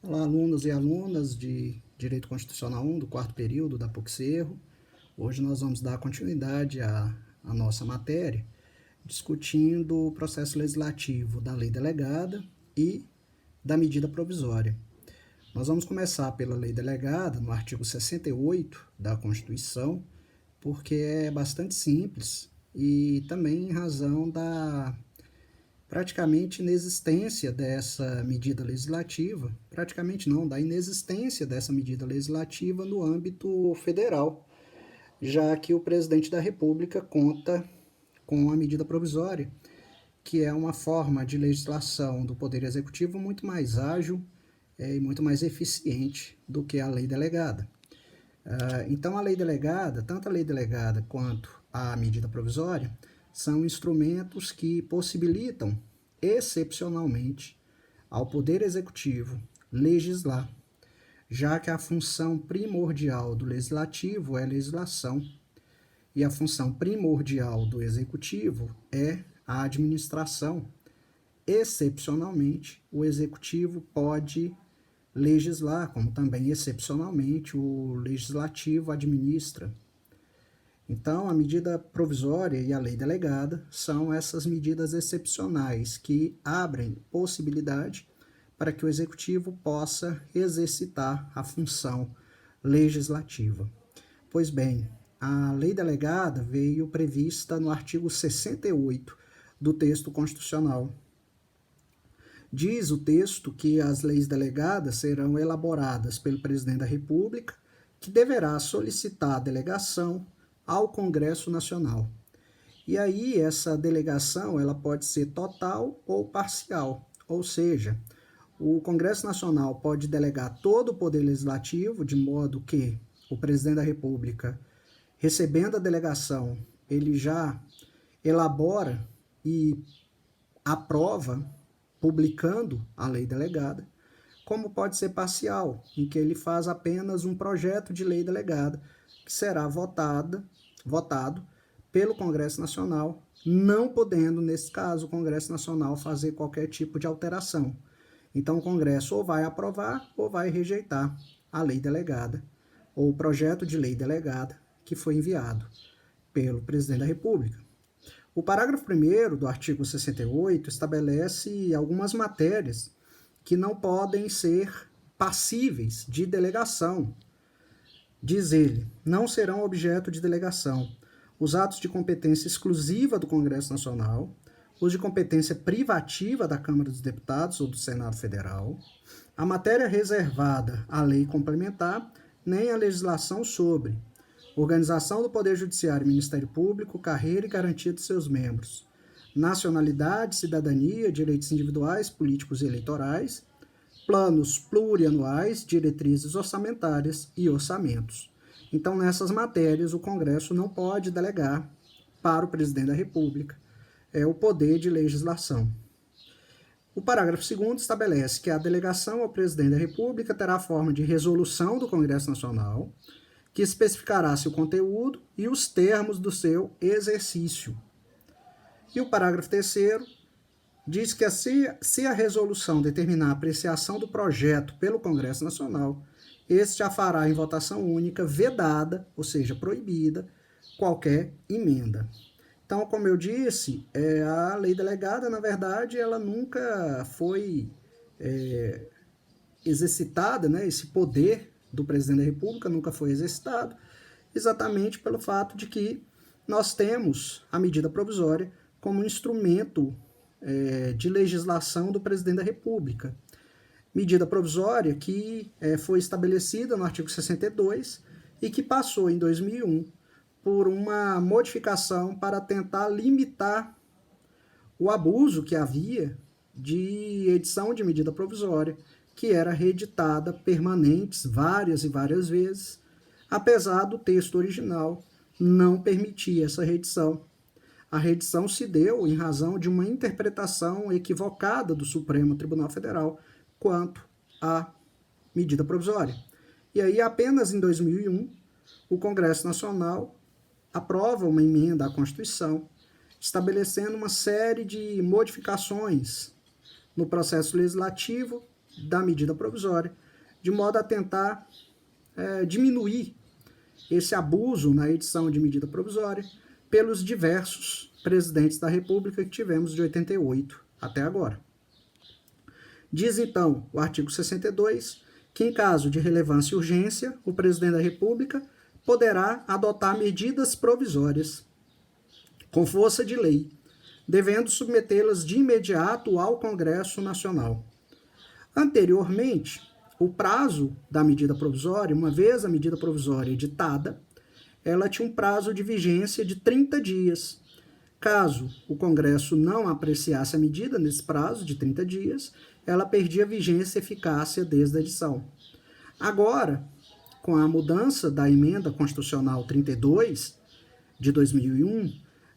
Olá, alunos e alunas de Direito Constitucional 1 do quarto período da PUC-Cerro. Hoje nós vamos dar continuidade à nossa matéria, discutindo o processo legislativo da lei delegada e da medida provisória. Nós vamos começar pela lei delegada, no artigo 68 da Constituição, porque é bastante simples e também em razão da praticamente inexistência dessa medida legislativa, praticamente não, da inexistência dessa medida legislativa no âmbito federal, já que o presidente da República conta com a medida provisória, que é uma forma de legislação do Poder Executivo muito mais ágil e muito mais eficiente do que a lei delegada. Então, a lei delegada, tanto a lei delegada quanto a medida provisória, são instrumentos que possibilitam, excepcionalmente, ao Poder Executivo legislar, já que a função primordial do Legislativo é a legislação e a função primordial do Executivo é a administração. Excepcionalmente, o Executivo pode legislar, como também, excepcionalmente, o Legislativo administra. Então, a medida provisória e a lei delegada são essas medidas excepcionais que abrem possibilidade para que o Executivo possa exercitar a função legislativa. Pois bem, a lei delegada veio prevista no artigo 68 do texto constitucional. Diz o texto que as leis delegadas serão elaboradas pelo presidente da República, que deverá solicitar a delegação ao Congresso Nacional. E aí essa delegação ela pode ser total ou parcial, ou seja, o Congresso Nacional pode delegar todo o poder legislativo, de modo que o presidente da República, recebendo a delegação, ele já elabora e aprova, publicando a lei delegada, como pode ser parcial, em que ele faz apenas um projeto de lei delegada, que será votado pelo Congresso Nacional, não podendo, nesse caso, o Congresso Nacional fazer qualquer tipo de alteração. Então, o Congresso ou vai aprovar ou vai rejeitar a lei delegada, ou o projeto de lei delegada que foi enviado pelo presidente da República. O parágrafo 1º do artigo 68 estabelece algumas matérias que não podem ser passíveis de delegação. Diz ele, não serão objeto de delegação os atos de competência exclusiva do Congresso Nacional, os de competência privativa da Câmara dos Deputados ou do Senado Federal, a matéria reservada à lei complementar, nem a legislação sobre organização do Poder Judiciário e Ministério Público, carreira e garantia de seus membros, nacionalidade, cidadania, direitos individuais, políticos e eleitorais, planos plurianuais, diretrizes orçamentárias e orçamentos. Então, nessas matérias, o Congresso não pode delegar para o presidente da República o poder de legislação. O parágrafo 2º estabelece que a delegação ao presidente da República terá a forma de resolução do Congresso Nacional, que especificará seu conteúdo e os termos do seu exercício. E o parágrafo 3º diz que se a resolução determinar a apreciação do projeto pelo Congresso Nacional, este a fará em votação única, vedada, ou seja, proibida, qualquer emenda. Então, como eu disse, a lei delegada, na verdade, ela nunca foi exercitada, né, esse poder do presidente da República nunca foi exercitado, exatamente pelo fato de que nós temos a medida provisória como instrumento de legislação do presidente da República. Medida provisória que foi estabelecida no artigo 62 e que passou em 2001 por uma modificação para tentar limitar o abuso que havia de edição de medida provisória, que era reeditada permanentes várias e várias vezes, apesar do texto original não permitir essa reedição. A reedição se deu em razão de uma interpretação equivocada do Supremo Tribunal Federal quanto à medida provisória. E aí, apenas em 2001, o Congresso Nacional aprova uma emenda à Constituição, estabelecendo uma série de modificações no processo legislativo da medida provisória, de modo a tentar diminuir esse abuso na edição de medida provisória pelos diversos presidentes da República que tivemos de 88 até agora. Diz, então, o artigo 62, que em caso de relevância e urgência, o presidente da República poderá adotar medidas provisórias com força de lei, devendo submetê-las de imediato ao Congresso Nacional. Anteriormente, o prazo da medida provisória, uma vez a medida provisória editada, ela tinha um prazo de vigência de 30 dias. Caso o Congresso não apreciasse a medida nesse prazo de 30 dias, ela perdia vigência e eficácia desde a edição. Agora, com a mudança da Emenda Constitucional 32 de 2001,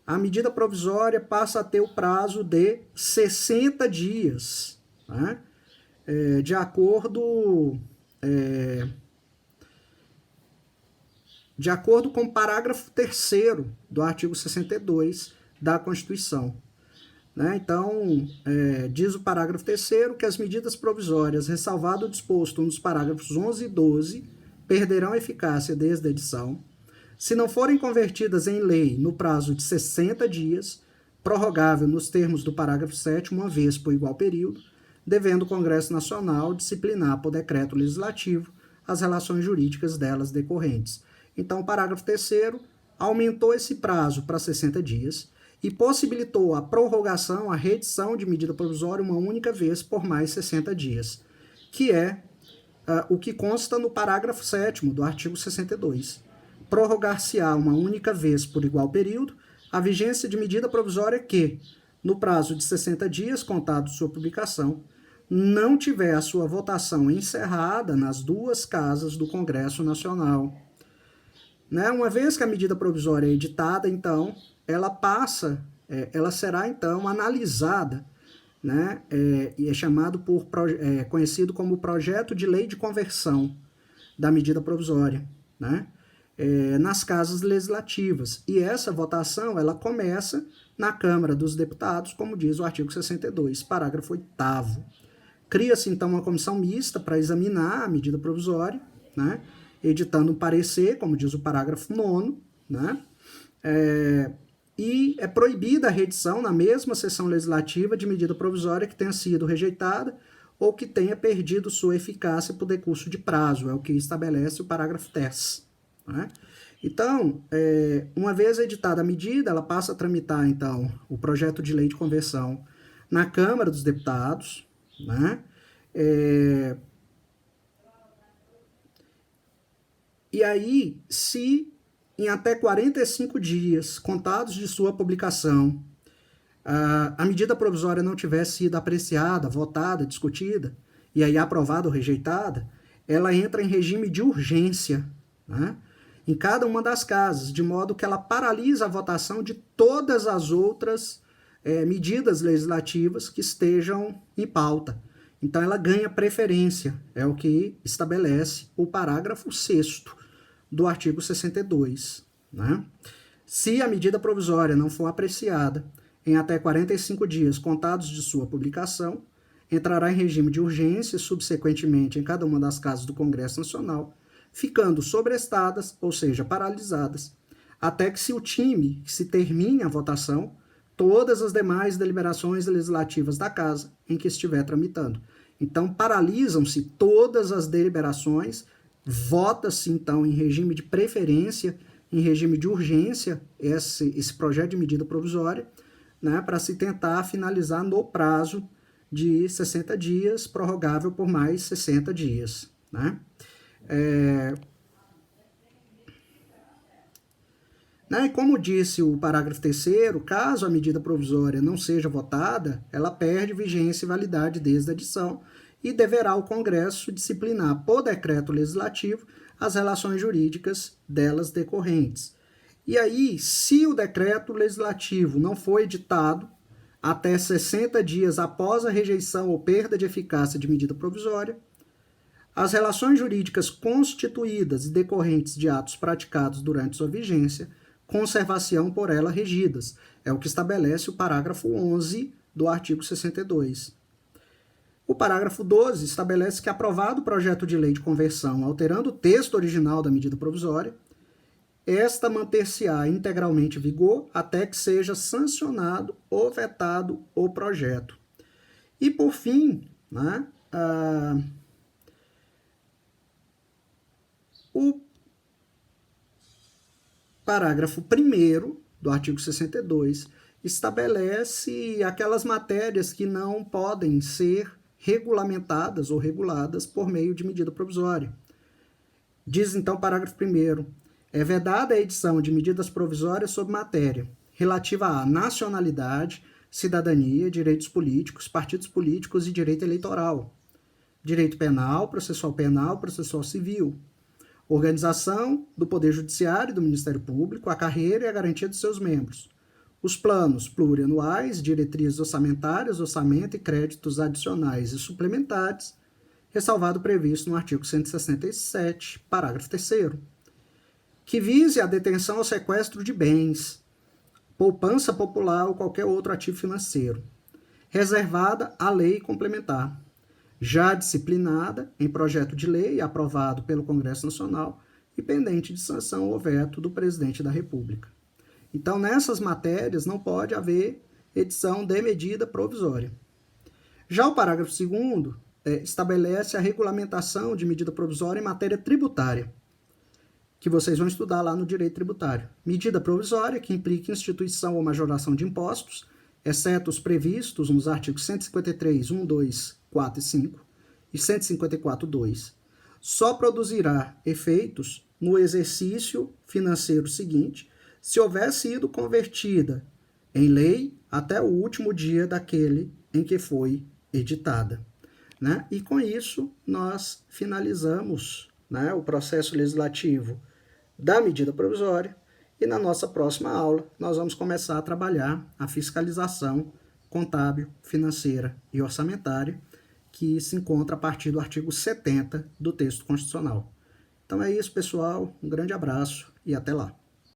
a medida provisória passa a ter o prazo de 60 dias, né? De acordo com o parágrafo 3º do artigo 62 da Constituição. Né? Então, diz o parágrafo 3º que as medidas provisórias, ressalvado o disposto nos parágrafos 11 e 12, perderão eficácia desde a edição, se não forem convertidas em lei no prazo de 60 dias, prorrogável nos termos do parágrafo 7º, uma vez por igual período, devendo o Congresso Nacional disciplinar por decreto legislativo as relações jurídicas delas decorrentes. Então, o parágrafo 3º aumentou esse prazo para 60 dias e possibilitou a prorrogação, a reedição de medida provisória uma única vez por mais 60 dias, que é o que consta no parágrafo 7º do artigo 62. Prorrogar-se-á uma única vez por igual período a vigência de medida provisória que, no prazo de 60 dias contado de sua publicação, não tiver a sua votação encerrada nas duas casas do Congresso Nacional. Né? Uma vez que a medida provisória é editada, então, ela será, então, analisada, né? E é chamado conhecido como projeto de lei de conversão da medida provisória, né? Nas casas legislativas. E essa votação, ela começa na Câmara dos Deputados, como diz o artigo 62, parágrafo 8º. Cria-se, então, uma comissão mista para examinar a medida provisória, né? Editando um parecer, como diz o parágrafo 9º, né? E é proibida a reedição na mesma sessão legislativa de medida provisória que tenha sido rejeitada ou que tenha perdido sua eficácia por decurso de prazo, é o que estabelece o parágrafo 10. Né? Então, uma vez editada a medida, ela passa a tramitar, então, o projeto de lei de conversão na Câmara dos Deputados, né? E aí, se em até 45 dias contados de sua publicação, a medida provisória não tiver sido apreciada, votada, discutida, e aí aprovada ou rejeitada, ela entra em regime de urgência, né? Em cada uma das casas, de modo que ela paralisa a votação de todas as outras medidas legislativas que estejam em pauta. Então, ela ganha preferência, é o que estabelece o parágrafo 6º do artigo 62. Né? Se a medida provisória não for apreciada em até 45 dias contados de sua publicação, entrará em regime de urgência, subsequentemente em cada uma das casas do Congresso Nacional, ficando sobrestadas, ou seja, paralisadas, até que se termine a votação, todas as demais deliberações legislativas da Casa em que estiver tramitando. Então, paralisam-se todas as deliberações, vota-se, então, em regime de preferência, em regime de urgência, esse projeto de medida provisória, né, para se tentar finalizar no prazo de 60 dias, prorrogável por mais 60 dias. Né? E como disse o parágrafo 3º, caso a medida provisória não seja votada, ela perde vigência e validade desde a edição e deverá o Congresso disciplinar por decreto legislativo as relações jurídicas delas decorrentes. E aí, se o decreto legislativo não for editado até 60 dias após a rejeição ou perda de eficácia de medida provisória, as relações jurídicas constituídas e decorrentes de atos praticados durante sua vigência conservar-se-ão por ela regidas. É o que estabelece o parágrafo 11 do artigo 62. O parágrafo 12 estabelece que, aprovado o projeto de lei de conversão alterando o texto original da medida provisória, esta manter-se-á integralmente em vigor até que seja sancionado ou vetado o projeto. E, por fim, né, o parágrafo 1º do artigo 62 estabelece aquelas matérias que não podem ser regulamentadas ou reguladas por meio de medida provisória. Diz, então, o parágrafo 1º, é vedada a edição de medidas provisórias sobre matéria relativa à nacionalidade, cidadania, direitos políticos, partidos políticos e direito eleitoral, direito penal, processual civil, organização do Poder Judiciário e do Ministério Público, a carreira e a garantia de seus membros, os planos plurianuais, diretrizes orçamentárias, orçamento e créditos adicionais e suplementares, ressalvado o previsto no artigo 167, parágrafo 3º, que vise a detenção ou sequestro de bens, poupança popular ou qualquer outro ativo financeiro, reservada à lei complementar, já disciplinada em projeto de lei aprovado pelo Congresso Nacional e pendente de sanção ou veto do Presidente da República. Então, nessas matérias não pode haver edição de medida provisória. Já o parágrafo 2º estabelece a regulamentação de medida provisória em matéria tributária, que vocês vão estudar lá no direito tributário. Medida provisória que implica instituição ou majoração de impostos, exceto os previstos nos artigos 153, 1, 2, 4 e 5 e 154, 2, só produzirá efeitos no exercício financeiro seguinte se houver sido convertida em lei até o último dia daquele em que foi editada. Né? E com isso nós finalizamos, né, o processo legislativo da medida provisória e na nossa próxima aula nós vamos começar a trabalhar a fiscalização contábil, financeira e orçamentária que se encontra a partir do artigo 70 do texto constitucional. Então é isso, pessoal. Um grande abraço e até lá.